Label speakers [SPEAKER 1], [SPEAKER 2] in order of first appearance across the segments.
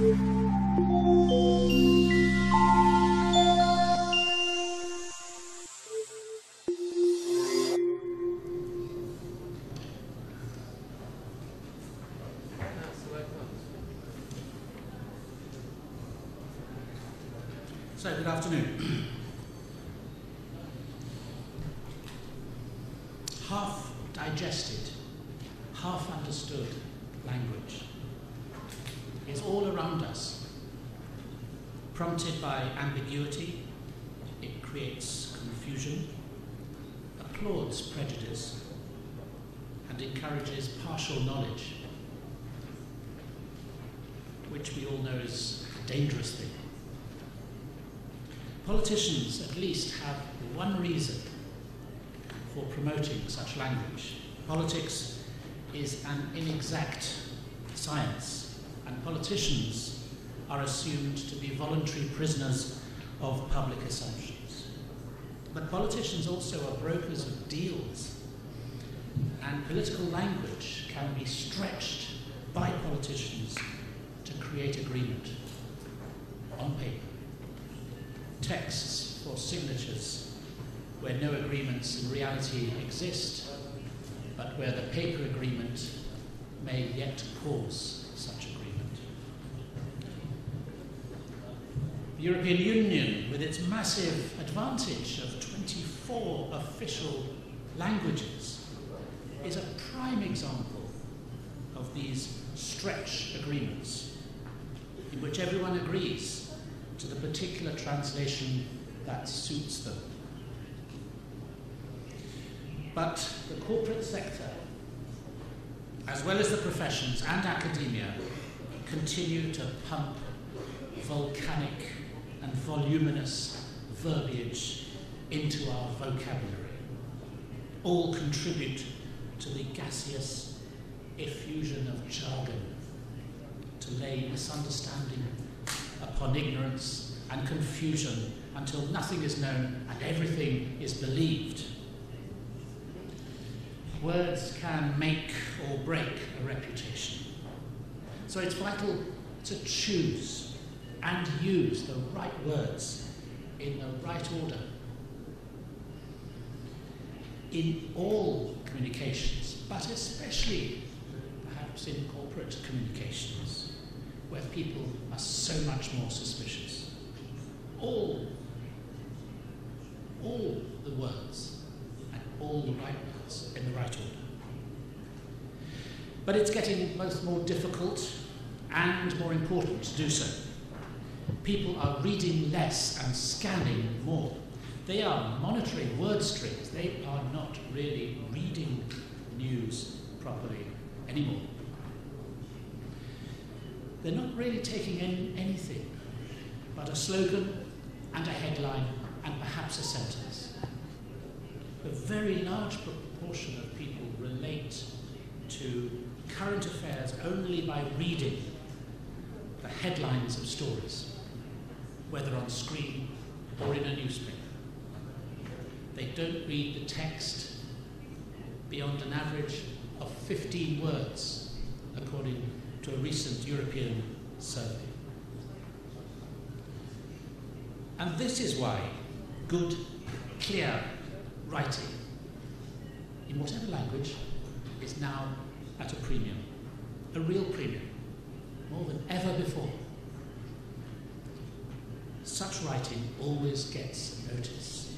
[SPEAKER 1] So, good afternoon. Half digested, half understood language is all around us. Prompted by ambiguity, it creates confusion, applauds prejudice, and encourages partial knowledge, which we all know is a dangerous thing. Politicians at least have one reason for promoting such language. Politics is an inexact science, and politicians are assumed to be voluntary prisoners of public assumptions. But politicians also are brokers of deals, and political language can be stretched by politicians to create agreement on paper. Texts for signatures where no agreements in reality exist, but where the paper agreement may yet cause such agreement. The European Union, with its massive advantage of 24 official languages, is a prime example of these stretch agreements, in which everyone agrees to the particular translation that suits them. But the corporate sector, as well as the professions and academia, continue to pump volcanic and voluminous verbiage into our vocabulary. All contribute to the gaseous effusion of jargon, to lay misunderstanding upon ignorance and confusion until nothing is known and everything is believed. Words can make or break a reputation. So it's vital to choose and use the right words in the right order. In all communications, but especially perhaps in corporate communications, where people are so much more suspicious. All the words and all the right words in the right order. But it's getting both more difficult and more important to do so. People are reading less and scanning more. They are monitoring word streams. They are not really reading news properly anymore. They're not really taking in anything but a slogan and a headline and perhaps a sentence. A very large proportion of people relate to current affairs only by reading the headlines of stories, whether on screen or in a newspaper. They don't read the text beyond an average of 15 words, according to a recent European survey. And this is why good, clear writing, in whatever language, is now at a premium, a real premium, more than ever before. Such writing always gets notice.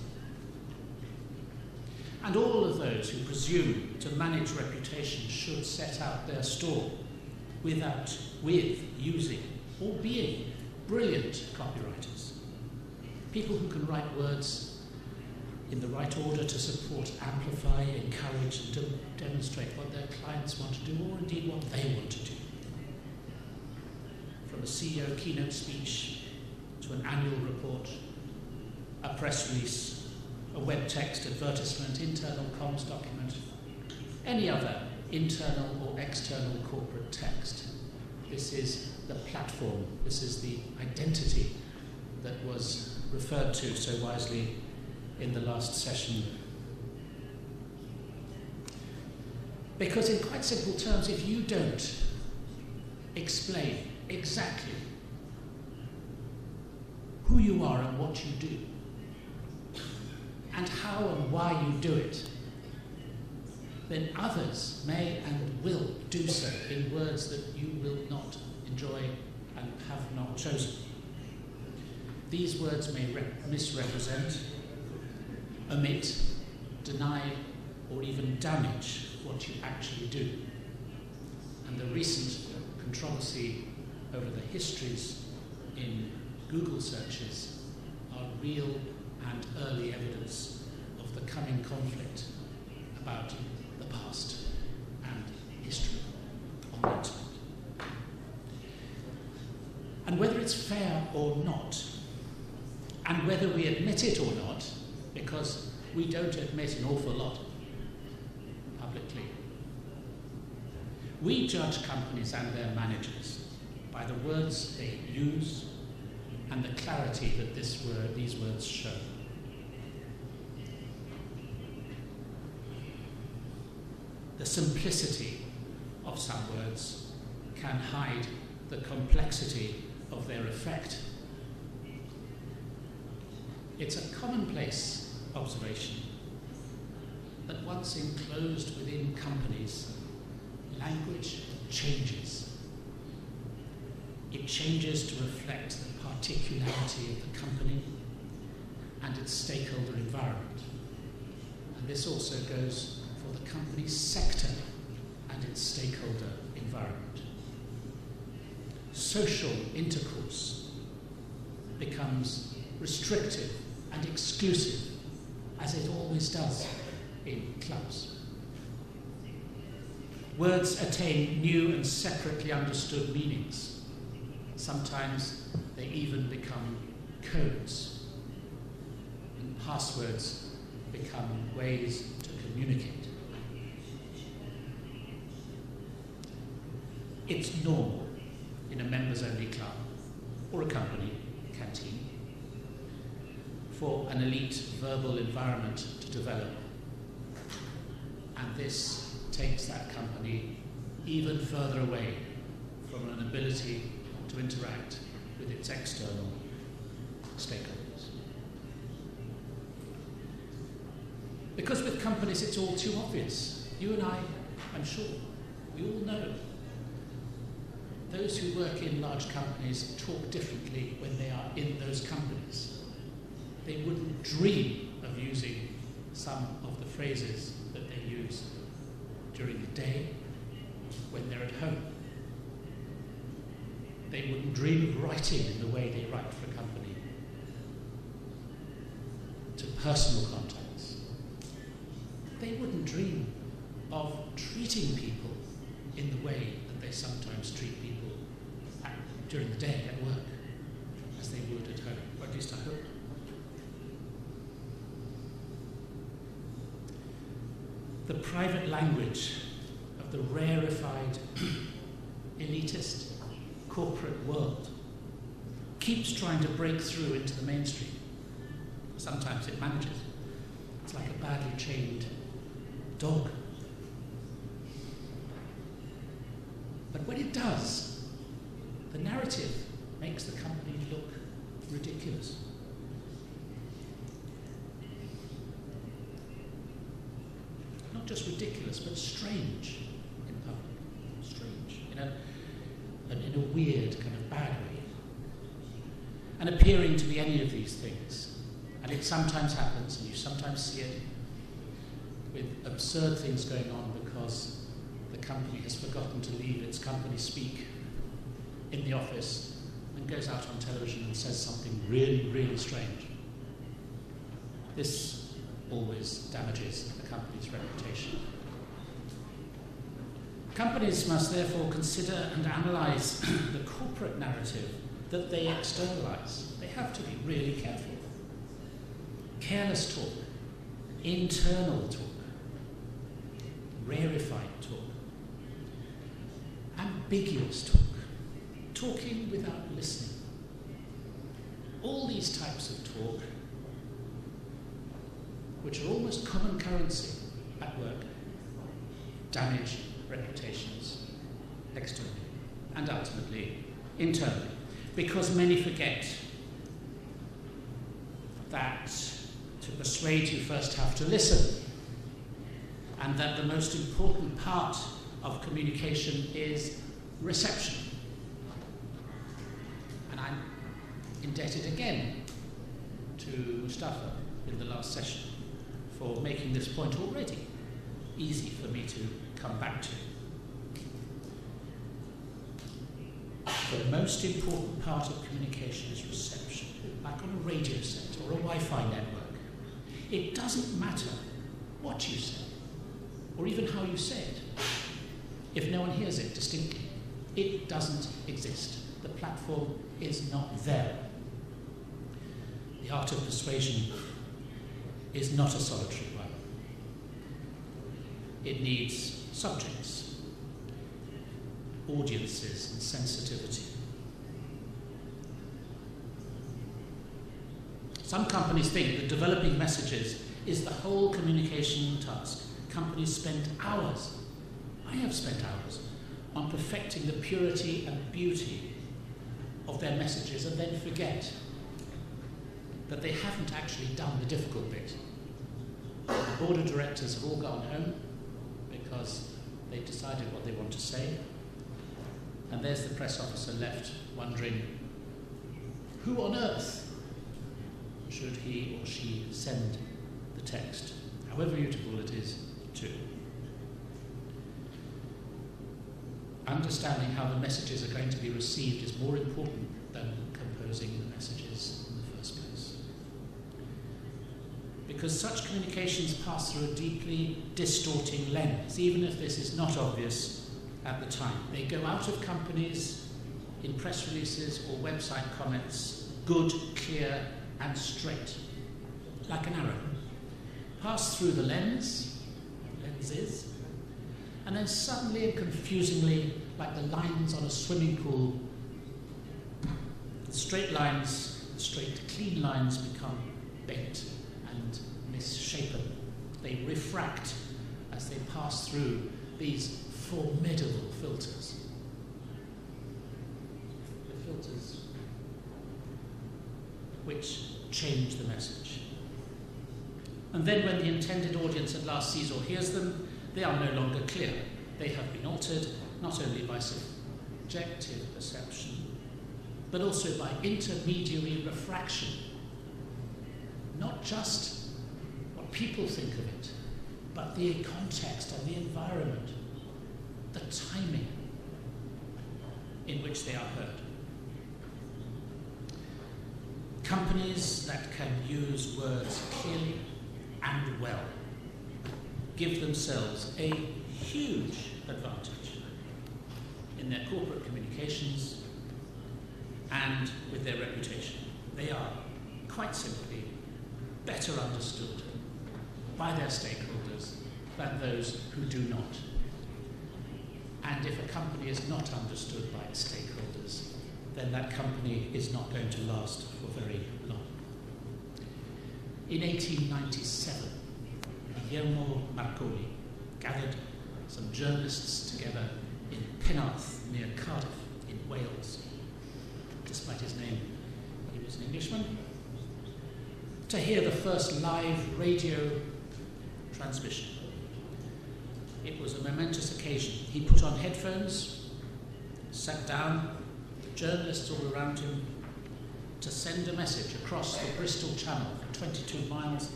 [SPEAKER 1] And all of those who presume to manage reputation should set out their store with using or being brilliant copywriters. People who can write words in the right order to support, amplify, encourage, and to demonstrate what their clients want to do, or indeed what they want to do. From a CEO keynote speech to an annual report, a press release, a web text advertisement, internal comms document, any other internal or external corporate text. This is the platform, this is the identity that was referred to so wisely in the last session. Because in quite simple terms, if you don't explain exactly who you are and what you do, and how and why you do it, then others may and will do so in words that you will not enjoy and have not chosen. These words may misrepresent, omit, deny, or even damage what you actually do. And the recent controversy over the histories in Google searches are real and early evidence of the coming conflict about the past and history on the internet. And whether it's fair or not, and whether we admit it or not, because we don't admit an awful lot publicly, we judge companies and their managers by the words they use and the clarity that these words show. The simplicity of some words can hide the complexity of their effect. It's a commonplace observation that once enclosed within companies, language changes. It changes to reflect the particularity of the company and its stakeholder environment. And this also goes for the company's sector and its stakeholder environment. Social intercourse becomes restrictive and exclusive, as it always does in clubs. Words attain new and separately understood meanings. Sometimes they even become codes, and passwords become ways to communicate. It's normal in a members-only club or a company, canteen, for an elite verbal environment to develop. And this takes that company even further away from an ability to interact with its external stakeholders. Because with companies it's all too obvious. You and I'm sure, we all know those who work in large companies talk differently when they are in those companies. They wouldn't dream of using some of the phrases that they use during the day when they're at home. They wouldn't dream of writing in the way they write for a company, to personal contacts. They wouldn't dream of treating people in the way that they sometimes treat people during the day at work, as they would at home, or at least I hope. The private language of the rarefied, elitist, corporate world keeps trying to break through into the mainstream. Sometimes it manages. It's like a badly chained dog. But when it does, the narrative makes the company look ridiculous. Not just ridiculous, but strange in public. Strange, in a weird, kind of bad way. And appearing to be any of these things. And it sometimes happens, and you sometimes see it with absurd things going on because the company has forgotten to leave its company speak in the office and goes out on television and says something really, really strange. This always damages the company's reputation. Companies must therefore consider and analyse the corporate narrative that they externalise. They have to be really careful. Careless talk, internal talk, rarefied talk, ambiguous talk, talking without listening. All these types of talk, which are almost common currency at work, damage reputations externally and ultimately internally, because many forget that to persuade you first have to listen, and that the most important part of communication is reception. And I'm indebted again to Mustafa in the last session for making this point already easy for me to come back to. The most important part of communication is reception, like on a radio set or a Wi-Fi network. It doesn't matter what you say, or even how you say it. If no one hears it distinctly, it doesn't exist. The platform is not there. The art of persuasion is not a solitary one. It needs subjects, audiences, and sensitivity. Some companies think that developing messages is the whole communication task. Companies spend hours, I have spent hours, on perfecting the purity and beauty of their messages and then forget that they haven't actually done the difficult bit. The board of directors have all gone home because they've decided what they want to say, and there's the press officer left wondering, who on earth should he or she send the text, however beautiful it is, to? Understanding how the messages are going to be received is more important than composing the messages in the first place. Because such communications pass through a deeply distorting lens, even if this is not obvious at the time. They go out of companies in press releases or website comments, good, clear, and straight, like an arrow. Pass through the lenses, and then suddenly and confusingly, like the lines on a swimming pool, the straight lines, the straight, clean lines become bent and misshapen. They refract as they pass through these formidable filters. The filters which change the message. And then when the intended audience at last sees or hears them, they are no longer clear. They have been altered not only by subjective perception, but also by intermediary refraction. Not just what people think of it, but the context and the environment, the timing in which they are heard. Companies that can use words clearly and well give themselves a huge advantage in their corporate communications and with their reputation. They are, quite simply, better understood by their stakeholders than those who do not. And if a company is not understood by its stakeholders, then that company is not going to last for very long. In 1897, Guillermo Marconi gathered some journalists together in Penarth, near Cardiff, in Wales. Despite his name, he was an Englishman, to hear the first live radio transmission. It was a momentous occasion. He put on headphones, sat down, journalists all around him, to send a message across the Bristol Channel for 22 miles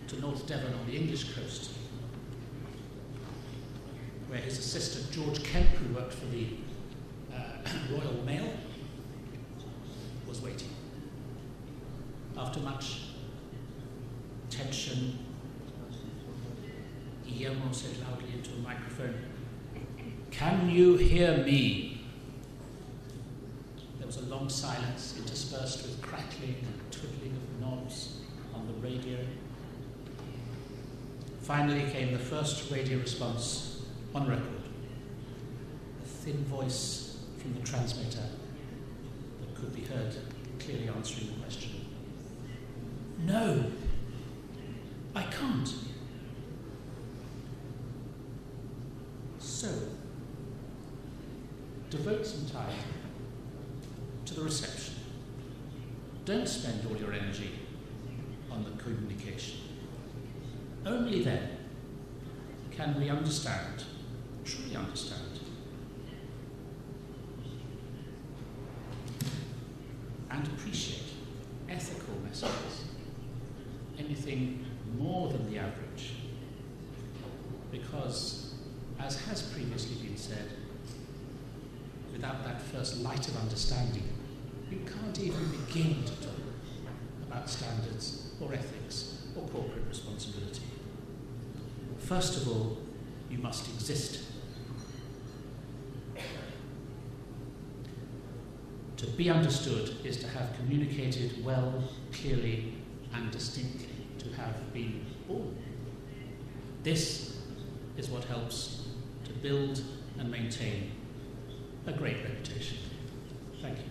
[SPEAKER 1] to North Devon on the English coast, where his assistant George Kemp, who worked for the Royal Mail, was waiting. After much tension, Guillermo said loudly into a microphone, "Can you hear me?" There was a long silence interspersed with crackling and twiddling of knobs on the radio. Finally came the first radio response on record, a thin voice from the transmitter that could be heard clearly answering the question. "No, I can't." So, devote some time to the reception. Don't spend all your energy on the communication. Only then can we understand, truly understand, and appreciate ethical messages, anything more than the average. Because, as has previously been said, without that first light of understanding, you can't even begin to talk about standards or ethics or corporate responsibility. First of all, you must exist. To be understood is to have communicated well, clearly, and distinctly, to have been born. This is what helps to build and maintain a great reputation. Thank you.